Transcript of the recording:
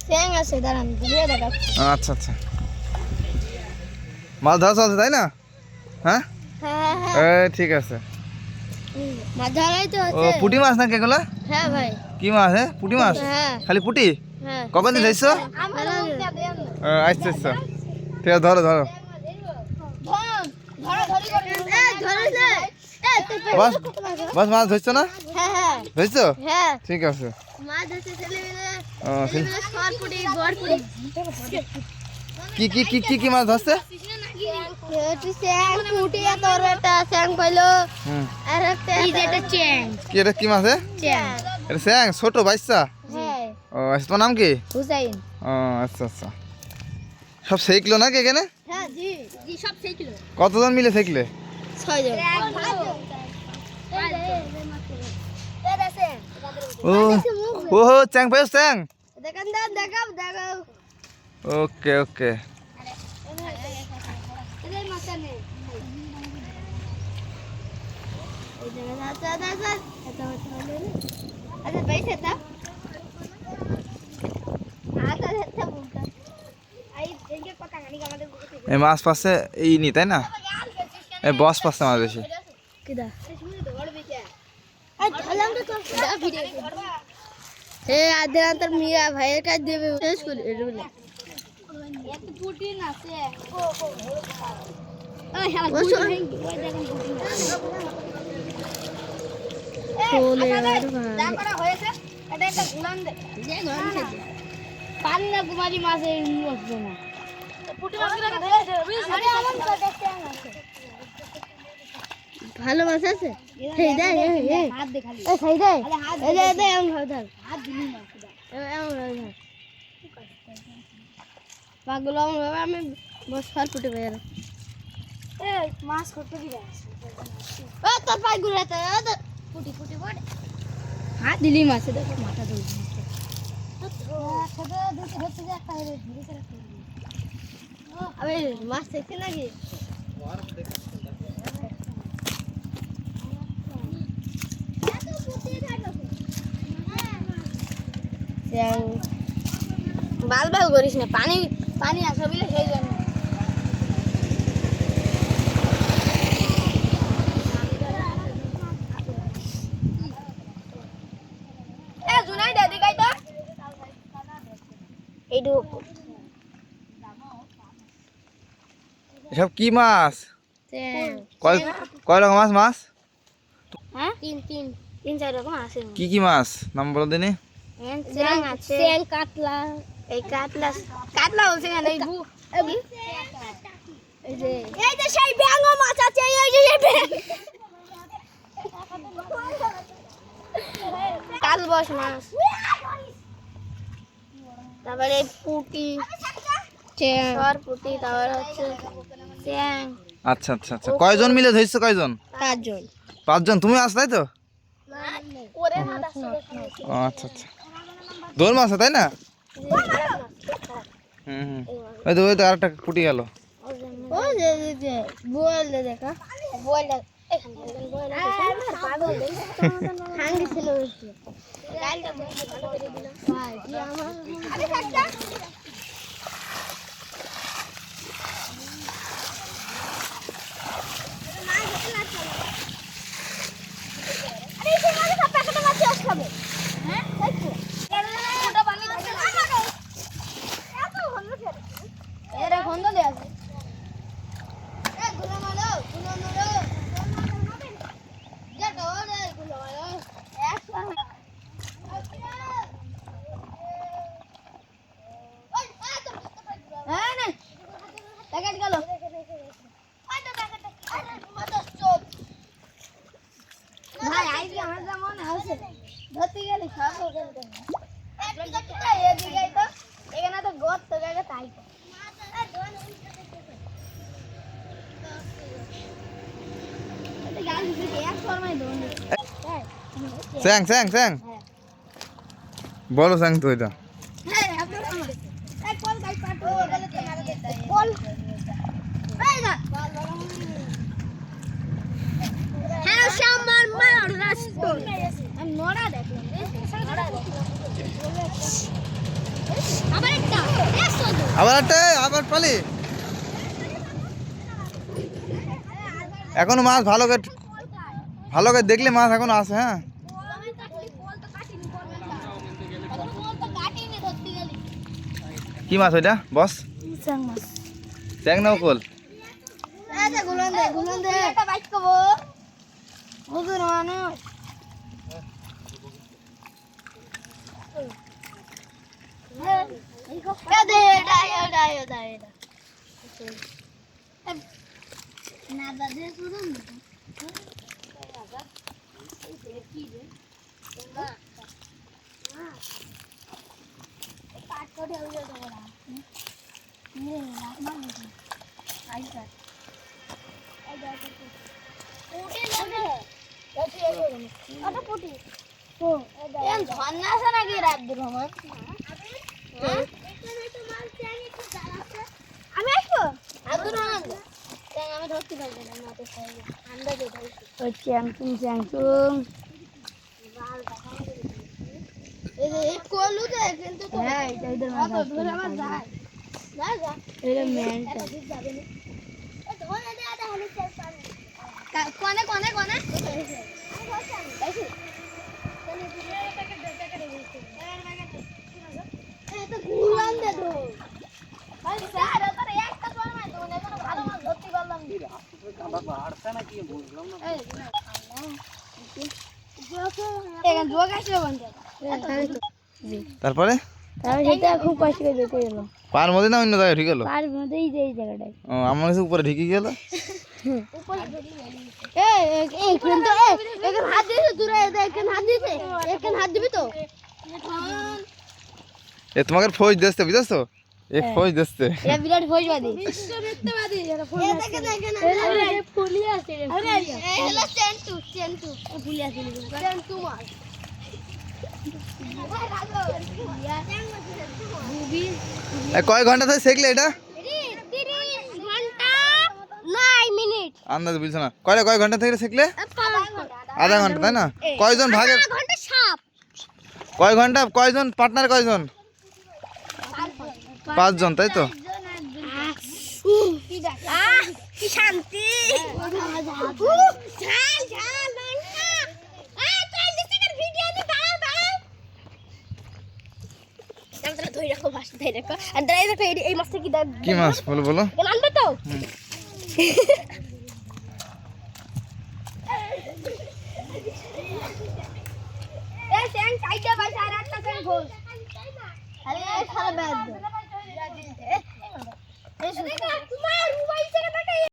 স্যাং আছে, দাঁড়ান ঘুরিয়ে দেখাচ্ছি। আচ্ছা আচ্ছা, মাছ ধরা চলছে তাই না? হ্যাঁ হ্যাঁ হ্যাঁ এই ঠিক আছে। মাছ ধরাই তো ও হচ্ছে। পুঁটি মাছ নাকি এগুলো? হ্যাঁ ভাই। কি মাছ? হ্যাঁ পুঁটি মাছ, হ্যাঁ খালি পুঁটি? হ্যাঁ। কখন দিয়ে ধরছো? আচ্ছা আচ্ছা, ঠিক আছে, ধরো ধরো। বাস বাস, মাছ ধরছো না? হ্যাঁ হ্যাঁ ধরছো? হ্যাঁ ঠিক আছে। মাছ ধরছে ছেলেমেয়ে, ও, ছেলেমেয়ে সরপুটি বরপুটি। কি কি কি কি কি মাছ ধরছে? স্যাং পুঁটি, তোর একটা স্যাং পাইলো হুম, আর একটা এটা চ্যাং। কি এটা কি মাছ? চ্যাং। এটা স্যাং, ছোট বাচ্চা। হ্যাঁ ও আচ্ছা, তোমার নাম কি? হুসাইন। ও আচ্ছা আচ্ছা, সব শিখলো নাকি এখানে? হ্যাঁ জি জি, সব শিখলো। কতজন মিলে শিখলে? 6 জন। ও ও চ্যাং পাইছো, চ্যাং। দেখান দাও, দেখাও দেখাও। ওকে ওকে। এদের মাথা নেই। এই দেখেন, আচ্ছা আচ্ছা আচ্ছা, এটা হচ্ছে হলো না। আচ্ছা পয়সা দাও। আচ্ছা এটা বলতা। আই দেখে কথা গানি আমাদের বুঝতে। এই মাছ পাচ্ছে এই নি তাই না? এই বস পাচ্ছে মাছ বেশি। কিদা এ আদের মিয়া ভাইয়ের কাছে দেবে শেষ করে এটা বলে এত প্রোটিন আছে। ওই হ্যাঁ গুড হ্যাঙ্গি ওই দেখেন প্রোটিন আছে। চলে আর যা করা হয়েছে এটা একটা গুলান দে, যে গুলান খেতে পানি না কুমারী মাছ এই আসবে না। প্রোটিন মাছগুলো ধরেছে আরে আমার কাছে আছে, ভালো মাছ আছে। সেই দে এই হাত দে খালি, এই সেই দে এই দে দে এম ধর ধর হাত দিলি না এম ধর ধর পাগল ভাবে আমি বস ফাল ফুটে বের এ মাছ করতে দিবা ও তোর পাই ঘুরাতে ও তো ফুটি ফুটি পড়ে হাত দিলি মাছ দেখো মাথা ধরে ছোট দুটো হচ্ছে যে একটা ধরে ধরে রাখতে আবে মাছ দেখতে নাকি বাল বাল করিস না, পানি পানি আসা বলে সেই জন্য জুনাই দাদি গাই তো এইটুকু এসব কি মাছ? কয় কয় রকম মাছ? মাছ হ্যাঁ তিন তিন তিন চার রকম আছে। কি কি মাছ নাম বলো দিনে? স্যাং আছে, স্যাং কাতলা, এই কাতলা কাতলা বলছে না এই বু এই যে সেই ব্যাঙ মাছ আছে, এই যে সেই ব্যাঙ কালবস মাছ, তারপরে পুঁটি চ্যাং সরপুটি, তারপর হচ্ছে চ্যাং। আচ্ছা আচ্ছা আচ্ছা, কয়জন মিলে ধরছো? কয়জন? 5 জন। 5 জন? তুমি আস তাই তো? ওরে হাত আছে ও আচ্ছা আচ্ছা, দোল মাছ তাই না? হুম হুম, ওই তো আরেকটা পুটি গেল। ও যে বল দে দেখা বল এখান থেকে বল পাগল হাঙ্গি ছিল গালটা ভালো করে দিল ভাই কি আমার আরে কাটটা আরে এই মাছ সব প্যাকেটে মাছ খাবে হ্যাঁ দেখো ওটা পানি থাকে না এত ভালো খেতে এরা গন্ধ দেয় আছে এ গুলো মারো যা দৌড়ে গুলো মারো একশো ওই এত হ্যাঁ না প্যাকেট গেল ওই তো প্যাকেট আরে মত চোপ ভাই আইজি আমার যা মনে আছে ধরতে গেলে সব হয়ে গেল এদিকে তো এখানে তো গর্ত জায়গা তাই তো স্যাং স্যাং স্যাং বলো, স্যাং তো এটা নড়া দেখলাম আবার একটা, আবার পালি। এখনো মাছ ভালো করে দেখলে মাছ এখনো আছে। হ্যাঁ, কি মাছ ওইটা বস? চ্যাং না কোল? কনে কনে কনে তারপরে খুব কষ্ট করে যেতে গেলো পার মধ্যে না অন্য জায়গায় ঠিক গেল? পার মধ্যেই যে এই জায়গাটায় ও, আমার কাছে উপরে ঢুকে গেল। হাত দিয়েছে দূরে হাত দিয়েছে হাত দিবি তো এ তোমাকে ফৌজ দিচ্ছে, বুঝছো? এ ফৌজ দিচ্ছে। এটা বিরাট ফৌজবাদী বিশ্ববিদ্যাবাদী এটা ফুলি আছে আরে হলো চেন্টু ফুলি আছে চেন্টু মাছ কয় ঘন্টা ধরে শিখলে এটা? 30 ঘন্টা 9 মিনিট আন্দাজ বুঝছো না? কয় ঘন্টা থেকে শিখলে? আধা ঘন্টা, তাই না? কয়জন ভাগে? ঘন্টা সাপ কয় ঘন্টা, কয়জন পার্টনার, কয়জন? 5 জন, তাই তো? কি শান্তি কি মাছ বলো বলো? আনবে তো